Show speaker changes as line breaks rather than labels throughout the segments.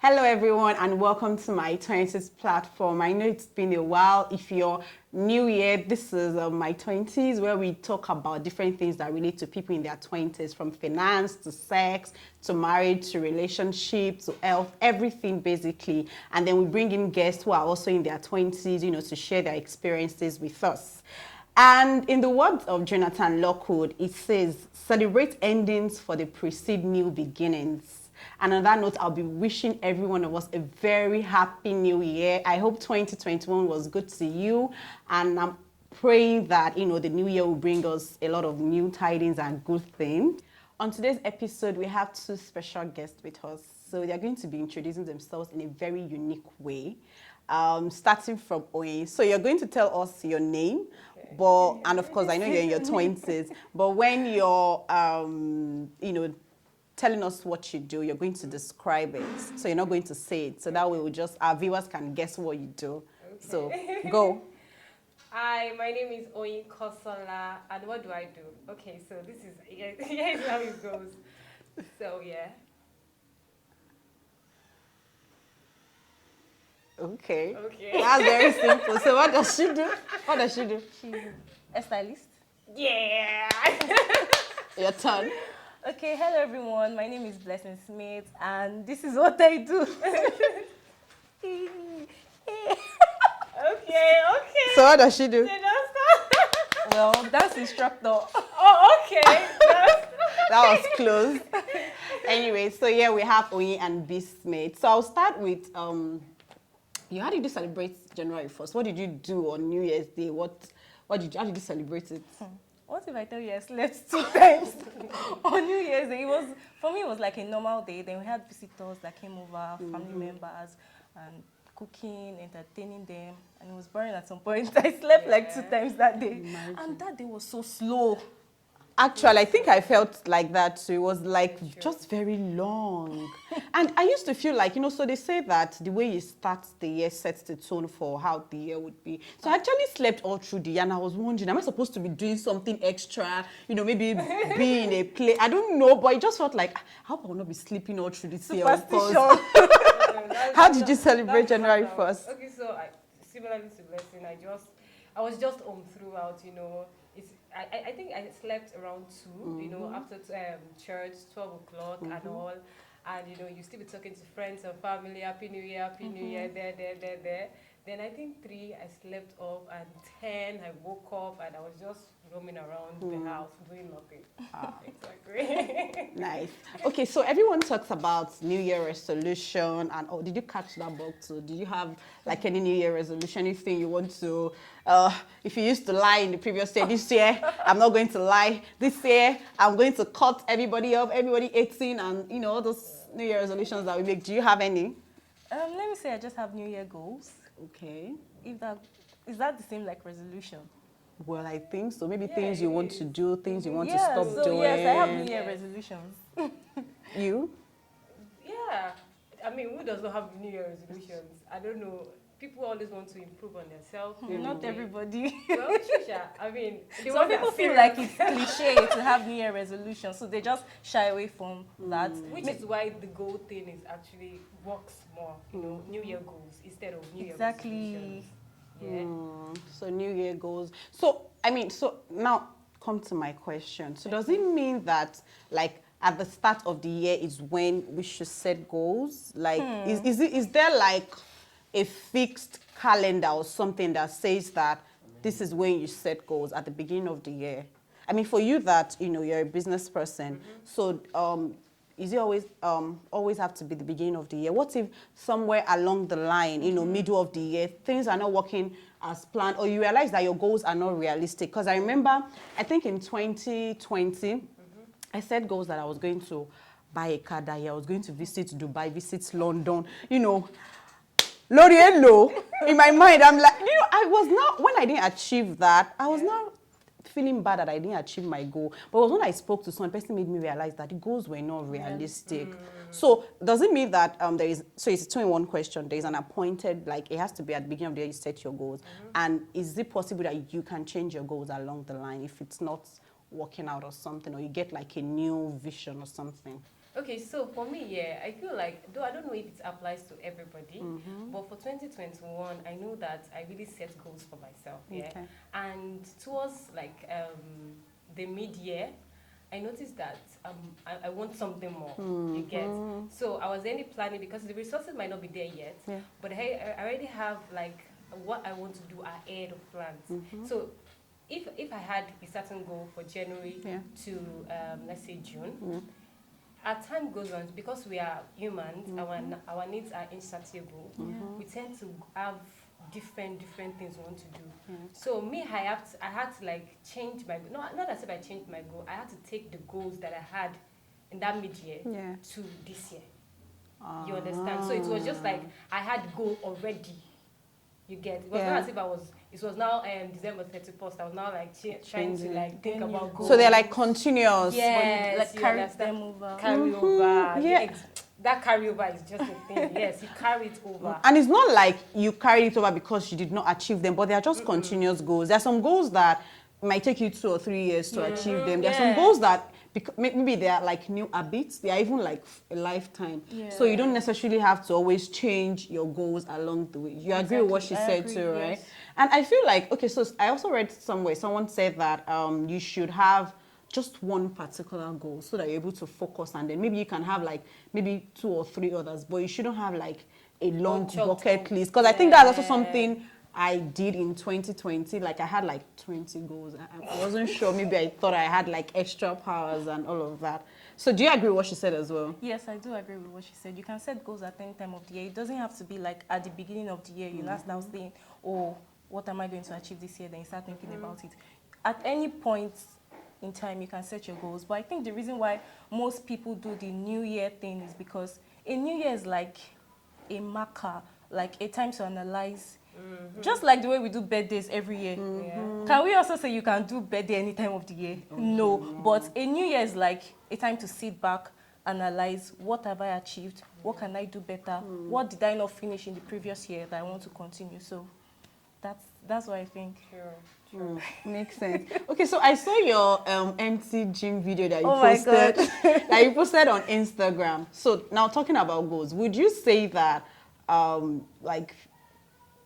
Hello everyone and welcome to my 20s platform. I know it's been a while. If you're new here, this is my 20s where we talk about different things that relate to people in their 20s, from finance to sex to marriage to relationship to health, everything basically. And then we bring in guests who are also in their 20s, to share their experiences with us. And in the words of Jonathan Lockwood, it says, celebrate endings for the precede new beginnings. And on that note, I'll be wishing every one of us a very happy new year. I hope 2021 was good to you. And I'm praying that, the new year will bring us a lot of new tidings and good things. On today's episode, we have two special guests with us. So they're going to be introducing themselves in a very unique way. Starting from Oyin. So you're going to tell us your name, and of course, I know you're in your 20s, but when you're, telling us what you do, you're going to describe it. So you're not going to say it. So that way our viewers can guess what you do. Okay. So go.
Hi, my name is Oyin Kosola, and what do I do? Okay, so this is, here's how it goes. So, yeah.
Okay. That's very simple. So what does she do?
She's a stylist.
Yeah.
Your turn.
Okay, hello everyone. My name is Blessing Smith, and this is what I do.
Okay.
So what does she do?
Well, dance instructor.
Oh, okay.
That was close. Anyway, so yeah, we have Oyin and Bismate. So I'll start with how did you celebrate January 1st? What did you do on New Year's Day? How did you celebrate it?
What if I tell you I slept 2 times on New Year's Day? For me, it was like a normal day. Then we had visitors that came over, family members, and cooking, entertaining them. And it was boring at some point. I slept like 2 times that day.
Imagine.
And that day was so slow.
Actually, I think I felt like that too. It was like just very long. And I used to feel like, so they say that the way you start the year sets the tone for how the year would be. So I actually slept all through the year and I was wondering, am I supposed to be doing something extra? Maybe be in a play. I don't know, but it just felt like, I hope I will not be sleeping all through this year. How did you celebrate January 1st?
Okay, so similarly to Blessing, I was just home throughout, I think I slept around 2, after church, 12 o'clock and all. And, you still be talking to friends and family, Happy New Year, there. Then I think 3, I slept off, and 10, I woke up and I was just roaming around the house doing nothing. Exactly.
Nice. Okay, so everyone talks about New Year resolution, and did you catch that bug too? Did you have like any New Year resolution, anything you want to, if you used to lie in the previous year, this year, I'm not going to lie. This year, I'm going to cut everybody off, everybody 18, and all those New Year resolutions that we make. Do you have any?
Let me say I just have New Year goals.
Okay.
Is that the same like resolution?
Well, I think so. Maybe things you want to do, things you want to stop
so
doing.
Yes, I have New Year resolutions.
You?
Yeah. I mean, who does not have New Year resolutions? I don't know. People always want to improve on themselves.
Not everybody.
Well, Trisha, I mean,
some people feel like it's cliche to have New Year resolutions, so they just shy away from that.
Which is why the goal thing is actually works more, New Year goals instead of New Year resolutions. Yeah.
So New Year goals. So now come to my question. So does it mean that like at the start of the year is when we should set goals? Like is there like a fixed calendar or something that says that this is when you set goals at the beginning of the year? I mean, for you that you're a business person, so is it always have to be the beginning of the year? What if somewhere along the line, middle of the year, things are not working as planned, or you realize that your goals are not realistic? Because I remember, I think in 2020, I set goals that I was going to buy a car that year. I was going to visit Dubai, visit London, L'Oreal, in my mind, I'm like, when I didn't achieve that, I was not feeling bad that I didn't achieve my goal. But it was when I spoke to someone, the person made me realize that the goals were not realistic. So does it mean that so it's a 21 question, there is an appointed, like it has to be at the beginning of the year you set your goals. And is it possible that you can change your goals along the line if it's not working out or something, or you get like a new vision or something?
Okay, so for me, yeah, I feel like, though I don't know if it applies to everybody, but for 2021, I know that I really set goals for myself, yeah.
Okay.
And towards like the mid-year, I noticed that I want something more. You get. So I was only planning because the resources might not be there yet,
Yeah.
but I already have like what I want to do ahead of plans. So if I had a certain goal for January
Yeah.
to let's say June, as time goes on, because we are humans, our needs are insatiable. We tend to have different things we want to do. So me, I had to like change my not as if I changed my goal. I had to take the goals that I had in that mid year
Yeah.
to this year. You understand? So it was just like I had goal already. You get? It was
Yeah.
not as if I was. It was now December 31st. I was now like trying to like think
Then you
about
go.
goals.
So they're like continuous.
Yes,
Like
you
carry
understand?
them over.
Carry over.
yeah.
That carryover is just a thing. Yes, you carry it over.
And it's not like you carried it over because you did not achieve them, but they are just continuous goals. There are some goals that might take you 2 or 3 years to achieve them. There are some
Yeah.
goals that maybe they are like new habits. They are even like a lifetime.
Yeah.
So you don't necessarily have to always change your goals along the way. You agree with what she
Exactly. I
said
agree,
too, right?
yes.
And I feel like, okay, so I also read somewhere, someone said that you should have just one particular goal so that you're able to focus, and then maybe you can have like maybe 2 or 3 others, but you shouldn't have like a long
Unchecked
bucket
one.
list, because I think that's also
Yeah.
something I did in 2020. Like I had like 20 goals. I wasn't sure. Maybe I thought I had like extra powers and all of that. So do you agree with what she said as well?
Yes, I do agree with what she said. You can set goals at any time of the year. It doesn't have to be like at the beginning of the year. You now saying, oh, what am I going to achieve this year? Then you start thinking about it. At any point in time, you can set your goals. But I think the reason why most people do the New Year thing is because a New Year is like a marker, like a time to analyze. Just like the way we do birthdays every year.
Yeah.
Can we also say you can do birthday any time of the year? No. But a New Year is like a time to sit back, analyze what have I achieved, what can I do better, what did I not finish in the previous year that I want to continue. So that's what I think.
True.
Makes sense. Okay, so I saw your empty gym video that you
Oh my
posted
God.
that you posted on Instagram. So now talking about goals, would you say that like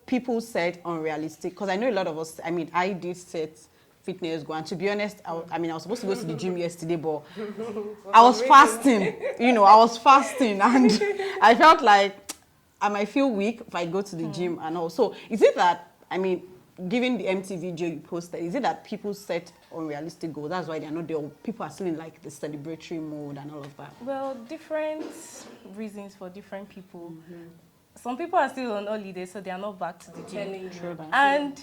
people set unrealistic? Because I know a lot of us. I mean, I did set fitness goal, and to be honest, I was supposed to go to the gym yesterday, but I was fasting. I was fasting, and I felt like I might feel weak if I go to the gym and all. So is it that, I mean, given the empty video you posted, is it that people set unrealistic goals? That's why they're not there. People are still in like the celebratory mode and all of that.
Well, different reasons for different people. Some people are still on holiday, so they are not back to the gym.
Telling you.
True that.
And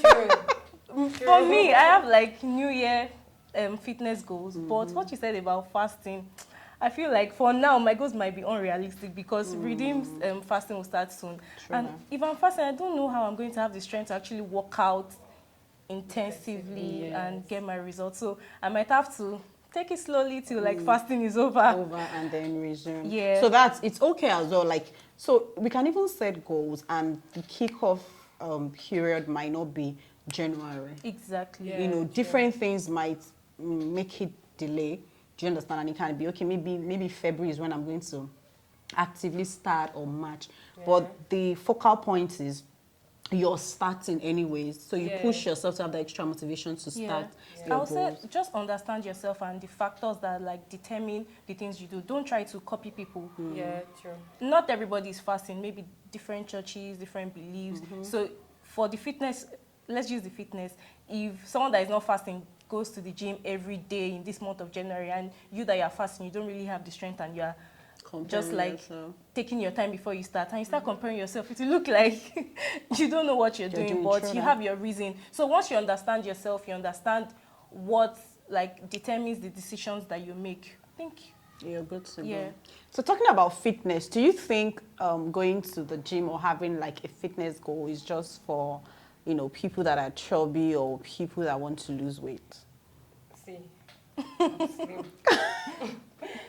True.
for me, I have like New Year fitness goals. But what you said about fasting, I feel like for now my goals might be unrealistic because Redeem's fasting will start soon.
True
And
that.
if I'm fasting, I don't know how I'm going to have the strength to actually work out intensively
Yes.
and get my results. So I might have to take it slowly till like fasting is over.
Over and then resume.
Yeah.
So it's okay as well. Like, so we can even set goals, and the kickoff period might not be January.
Exactly.
Yeah.
Different things might make it delay. Do you understand? And it can be okay. Maybe February is when I'm going to actively start, or March. But the focal point is you're starting anyways, so you
Yeah.
push yourself to have the extra motivation to start
I
your
would say
goals.
just understand yourself and the factors that like determine the things you do. Don't try to copy people.
Yeah, true.
Not everybody is fasting. Maybe different churches, different beliefs. So for the fitness, let's use the fitness. If someone that is not fasting goes to the gym every day in this month of January, and you that you are fasting, you don't really have the strength, and you are just
Comparing
like
yourself.
taking your time before you start, and you start comparing yourself, it will look like you don't know what you're doing, but
true
you
that.
have your reason. So once you understand yourself, you understand what like determines the decisions that you make. I think
You're good to
Yeah.
go. So talking about fitness, do you think going to the gym or having like a fitness goal is just for, people that are chubby or people that want to lose weight?
See, I'm slim.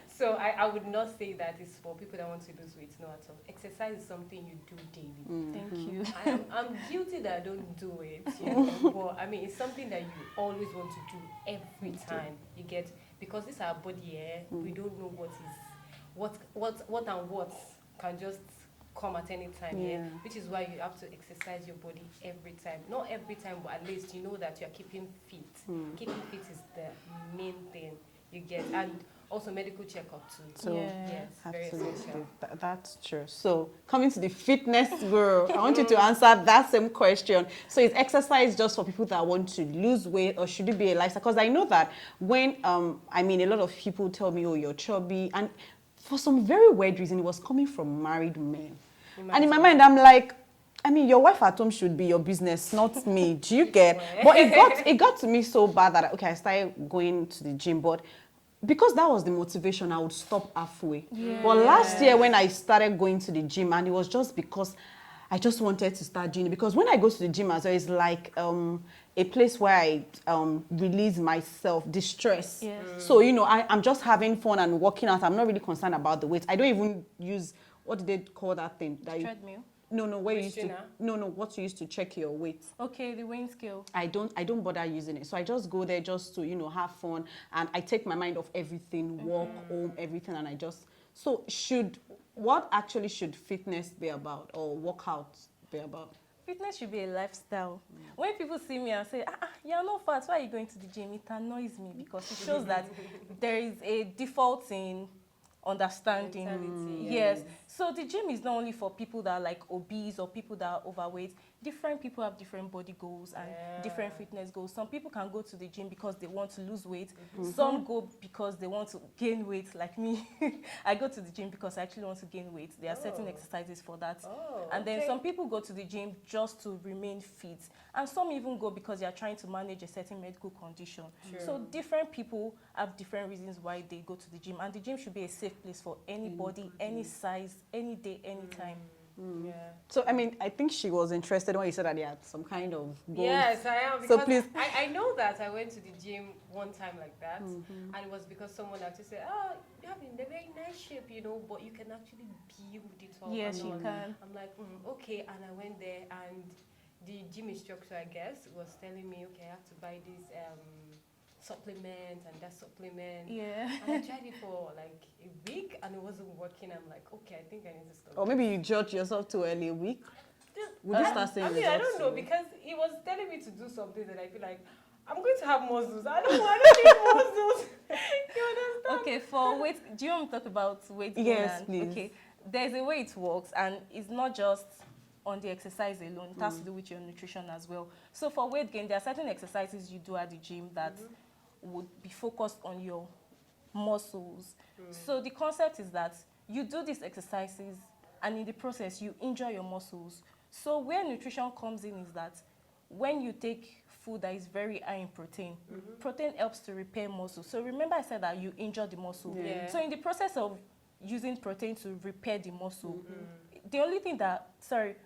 So I would not say that it's for people that want to lose weight, no at all. Exercise is something you do daily.
thank you.
I'm guilty that I don't do it, but I mean, it's something that you always want to do every time. You get, because this our body, we don't know what and what can just come at any time, which is why you have to exercise your body every time. Not every time, but at least you know that you're keeping fit. Keeping fit is the main thing you get, and also medical checkup too.
So,
yes, very
absolutely.
essential.
That's true. So, coming to the fitness girl, I want you to answer that same question. So, is exercise just for people that want to lose weight, or should it be a lifestyle? Because I know that when, I mean, a lot of people tell me, oh, you're chubby, and for some very weird reason, it was coming from married men. And in my mind, I'm like, I mean, your wife at home should be your business, not me. Do you get? But it got to me so bad that, okay, I started going to the gym, but because that was the motivation, I would stop halfway. But last year when I started going to the gym, and it was just because I just wanted to start doing it. Because when I go to the gym as well, it's like a place where I release myself, distress. So, you know, I'm just having fun and working out. I'm not really concerned about the weight. I don't even use, what did they call that thing?
Treadmill?
No, where you used to, what you used to check your weight.
Okay, the weighing scale.
I don't bother using it. So I just go there just to, you know, have fun, and I take my mind off everything, walk, home, everything, and I just, so what actually should fitness be about, or workout be about?
Fitness should be a lifestyle. When people see me and say, you're not fat, why are you going to the gym? It annoys me because it shows that there is a default in understanding.
Mentality,
Yes. So the gym is not only for people that are like obese or people that are overweight. Different people have different body goals and different fitness goals. Some people can go to the gym because they want to lose weight. Some go because they want to gain weight, like me. I go to the gym because I actually want to gain weight. There are certain exercises for that. And then some people go to the gym just to remain fit. And some even go because they are trying to manage a certain medical condition. So different people have different reasons why they go to the gym. And the gym should be a safe place for anybody, any size, any day, any time.
So, I mean, I think she was interested when you said that they had some kind of goals.
Yes, I am.
So
Because
please.
I know that I went to the gym one time like that, and it was because someone actually said, "Oh, you have in a very nice shape, you know, but you can actually build it all."
Yes,
and
you
all."
can.
I'm like, okay, and I went there, and the gym instructor, I guess, was telling me, okay, I have to buy this supplement and that supplement.
Yeah.
And I tried it for like a week, and it wasn't working. I'm like, okay, I think I need to stop.
Or maybe you judge yourself too early a week. Would you start saying
I mean, I
results
don't know,
soon?
because he was telling me to do something that I feel like I'm going to have muscles. I don't need muscles. You understand?
Okay, for weight, do you want me to talk about weight gain?
Yes, please.
Okay, there's a way it works, and it's not just on the exercise alone. It has to do with your nutrition as well. So for weight gain, there are certain exercises you do at the gym that would be focused on your muscles. So the concept is that you do these exercises, and in the process, you injure your muscles. So where nutrition comes in is that when you take food that is very high in protein, protein helps to repair muscle. So remember I said that you injure the muscle.
Yeah.
So in the process of using protein to repair the muscle, the only thing that,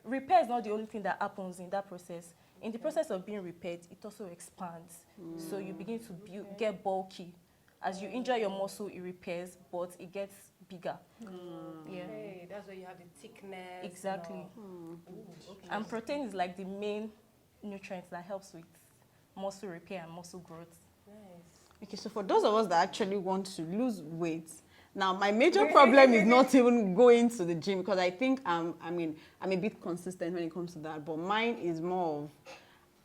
repair is not the only thing that happens in that process. In the process of being repaired, it also expands. So you begin to get bulky. As you injure your muscle, it repairs, but it gets bigger. Yeah.
Hey, that's where you have the thickness.
Exactly.
Okay.
And protein is like the main nutrient that helps with muscle repair and muscle growth.
Nice.
Okay, so for those of us that actually want to lose weight, now my major problem is not even going to the gym, because I think I'm a bit consistent when it comes to that, but mine is more of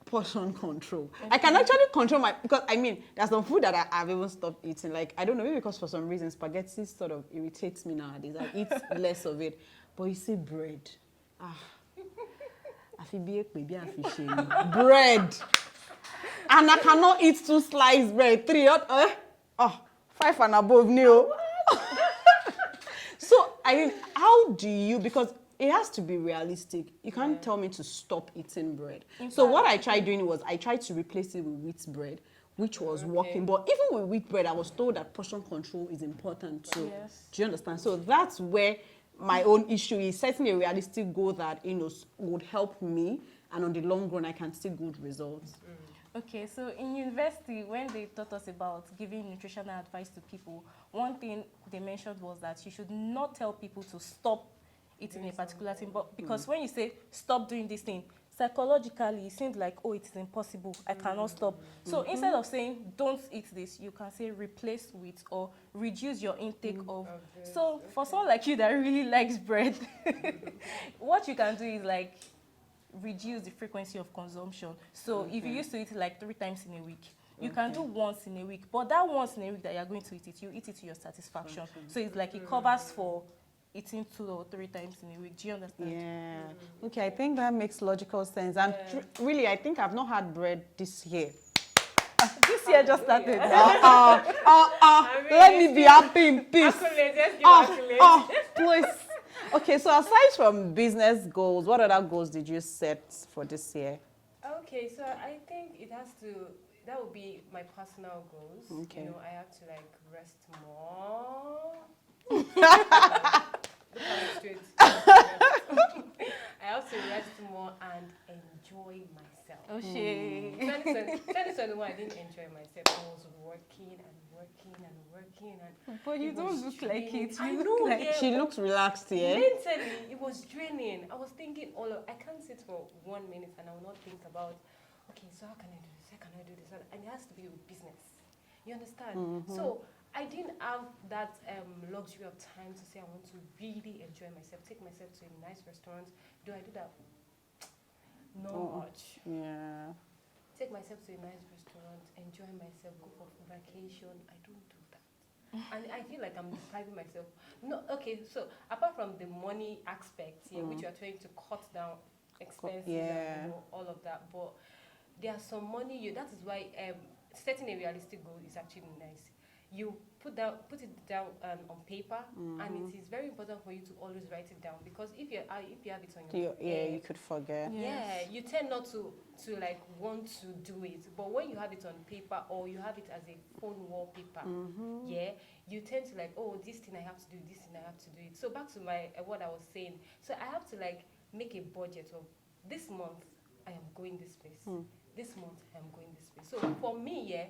portion control. I can actually control because I mean, there's some food that I've even stopped eating. Like, I don't know, maybe because for some reason spaghetti sort of irritates me nowadays. I eat less of it. But you see bread. Bread. And I cannot eat 2 sliced bread, 3, 5 and above, no. So, I mean, how do you, because it has to be realistic. You can't tell me to stop eating bread. So what I tried doing was I tried to replace it with wheat bread, which was working. But even with wheat bread, I was told that portion control is important too.
Yes.
Do you understand? So that's where my own issue is, setting a realistic goal that, you know, would help me, and on the long run, I can see good results.
Okay, so in university, when they taught us about giving nutritional advice to people, one thing they mentioned was that you should not tell people to stop eating a particular thing, but because when you say stop doing this thing, psychologically it seems like, oh, it is impossible, I cannot stop. So instead of saying don't eat this, you can say replace with or reduce your intake of. So for someone like you that really likes bread, what you can do is like reduce the frequency of consumption. So if you used to eat it like 3 times in a week, you can do once in a week, but that once in a week that you're going to eat it, you eat it to your satisfaction. So it's like it covers for eating 2 or 3 times in a week. Do you understand?
Yeah. Okay, I think that makes logical sense. And really, I think I've not had bread this year.
This year just started.
Let me be happy in peace.
Accolades, let's give accolades.
Please. Okay, so aside from business goals, what other goals did you set for this year?
Okay, so I think that would be my personal goals.
Okay.
You know, I have to like rest more. Look at me straight. I have to rest more and enjoy myself.
Oh shit.
2021, I didn't enjoy myself. I was working and working and.
But you
it
don't
was
look like
draining.
it.
I
You
know,
look like
yeah.
She looks relaxed here.
Mentally, it was draining. I was thinking I can't sit for 1 minute and I will not think about, okay, so how can I do this? How can I do this? And it has to be with business. You understand? So I didn't have that luxury of time to say I want to really enjoy myself, take myself to a nice restaurant. Do I do that? Not much.
Yeah.
Take myself to a nice restaurant, enjoy myself, go for vacation. I don't do that. And I feel like I'm depriving myself. No, okay, so apart from the money aspect here, which you are trying to cut down expenses and all of that, but there's some money that is why setting a realistic goal is actually nice. You put it down on paper, and it is very important for you to always write it down, because if you have it on your
You could forget.
yeah, you tend not to like want to do it, but when you have it on paper or you have it as a phone wallpaper, yeah, you tend to like, oh, this thing I have to do, this thing I have to do it. So back to my what I was saying. So I have to like make a budget of this month I am going this place. This month I am going this place. So for me, yeah,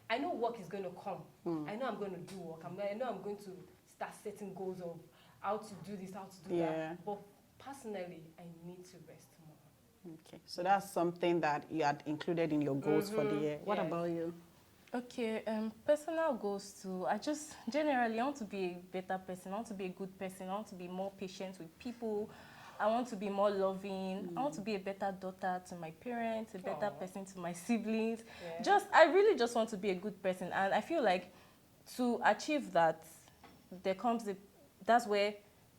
I know work is going to come. I know I'm going to do work. I know I'm going to start setting goals of how to do this, how to do that. But personally, I need to rest more.
Okay, so that's something that you had included in your goals for the year. What about you?
Okay, personal goals too. I just generally I want to be a better person. I want to be a good person. I want to be more patient with people. I want to be more loving. I want to be a better daughter to my parents, a better person to my siblings. I really just want to be a good person. And I feel like to achieve that, that's where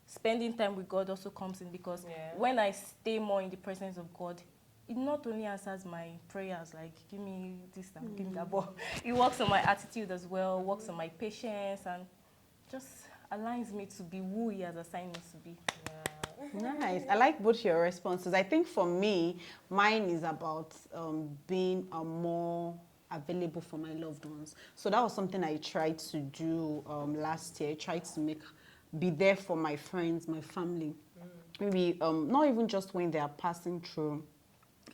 spending time with God also comes in, because when I stay more in the presence of God, it not only answers my prayers, like give me this and give me that, but it works on my attitude as well, works on my patience, and just aligns me to be who He has assigned me to be.
Nice. I like both your responses. I think for me, mine is about being more available for my loved ones. So that was something I tried to do last year. I tried to be there for my friends, my family. Maybe not even just when they are passing through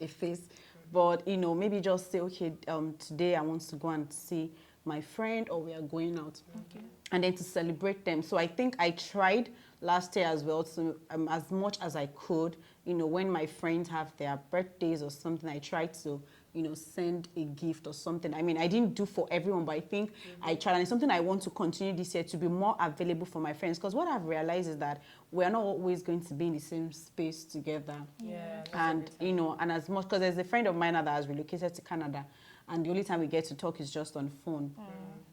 a phase, but maybe just say, okay, today I want to go and see my friend, or we are going out, and then to celebrate them. So I think I tried last year as well to as much as I could, when my friends have their birthdays or something, I tried to send a gift or something. I mean, I didn't do for everyone, but I think I tried, and it's something I want to continue this year, to be more available for my friends, because what I've realized is that we're not always going to be in the same space together. And and as much, because there's a friend of mine that has relocated to Canada, and the only time we get to talk is just on phone.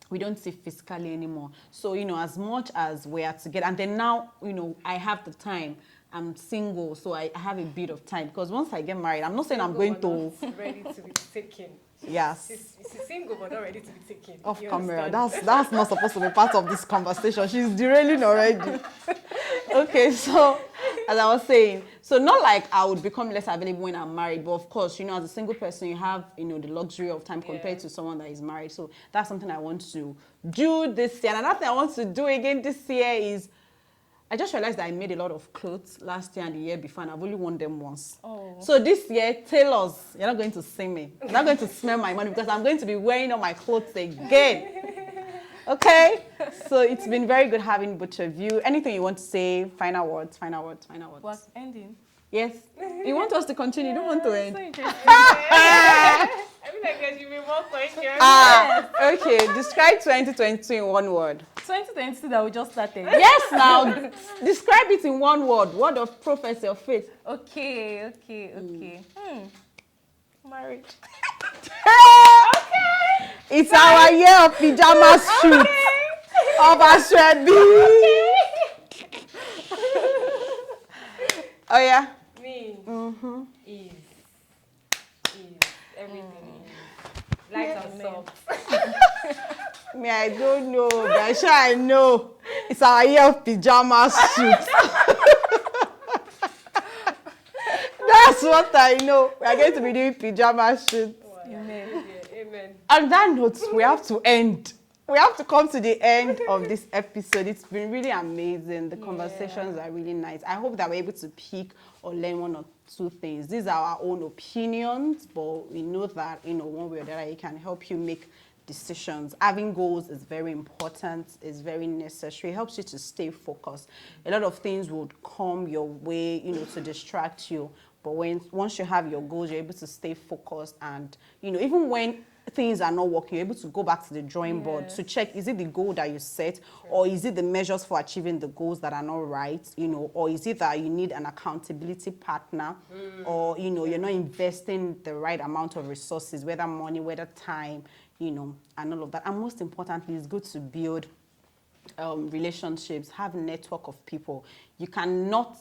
We don't see physically anymore. So, as much as we are together, and then now, I have the time. I'm single, so I have a bit of time. Because once I get married, I'm not saying I'm going to...
ready to be taken.
Yes.
She's single, but not ready to be taken.
Off camera. That's not supposed to be part of this conversation. She's derailing already. Okay, so as I was saying, so not like I would become less available when I'm married, but of course, as a single person, you have, the luxury of time compared to someone that is married. So that's something I want to do this year. And another thing I want to do again this year is, I just realized that I made a lot of clothes last year and the year before, and I've only worn them once. So this year, tailors, you're not going to see me. You're not going to smell my money, because I'm going to be wearing all my clothes again. Okay? So it's been very good having both of you. Anything you want to say? Final words.
What's ending?
Yes. You want us to continue? You don't want to
So
end?
interesting.
I feel like there should be more questions.
Okay. Describe 2022 in one word.
2022 that we just started.
Yes, now describe it in one word. Word of prophecy of faith.
Okay. Married.
It's our year of pajama shoot of Ashwebi. Oh yeah.
Me.
Mm-hmm.
Is everything is. Light and soft.
Me, I don't know, but I'm sure I know. It's our year of pajama shoot. That's what I know. We are going to be doing pajama shoot.
Amen.
Amen.
On that note, we have to end. We have to come to the end of this episode. It's been really amazing. The conversations are really nice. I hope that we're able to pick or learn one or two things. These are our own opinions, but we know that, one way or the other, it can help you make decisions. Having goals is very important. It's very necessary. It helps you to stay focused. A lot of things would come your way, to distract you. But once you have your goals, you're able to stay focused, and even when things are not working, you're able to go back to the drawing board to check, is it the goal that you set, or is it the measures for achieving the goals that are not right, or is it that you need an accountability partner, or you're not investing the right amount of resources, whether money, whether time, and all of that. And most importantly, it's good to build relationships, have a network of people. You cannot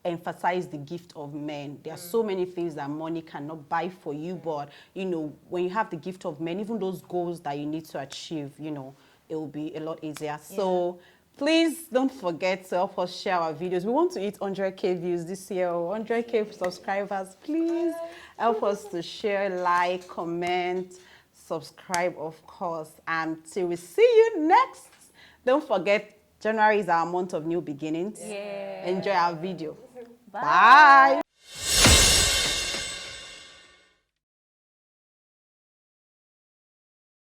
emphasize the gift of men. There are so many things that money cannot buy for you, but when you have the gift of men, even those goals that you need to achieve, it will be a lot easier. So please don't forget to help us share our videos. We want to hit 100K views this year, or 100K subscribers. Please help us to share, like, comment, subscribe, of course. And till we see you next, don't forget, January is our month of new beginnings.
Yeah.
Enjoy our video.
Bye.
Bye.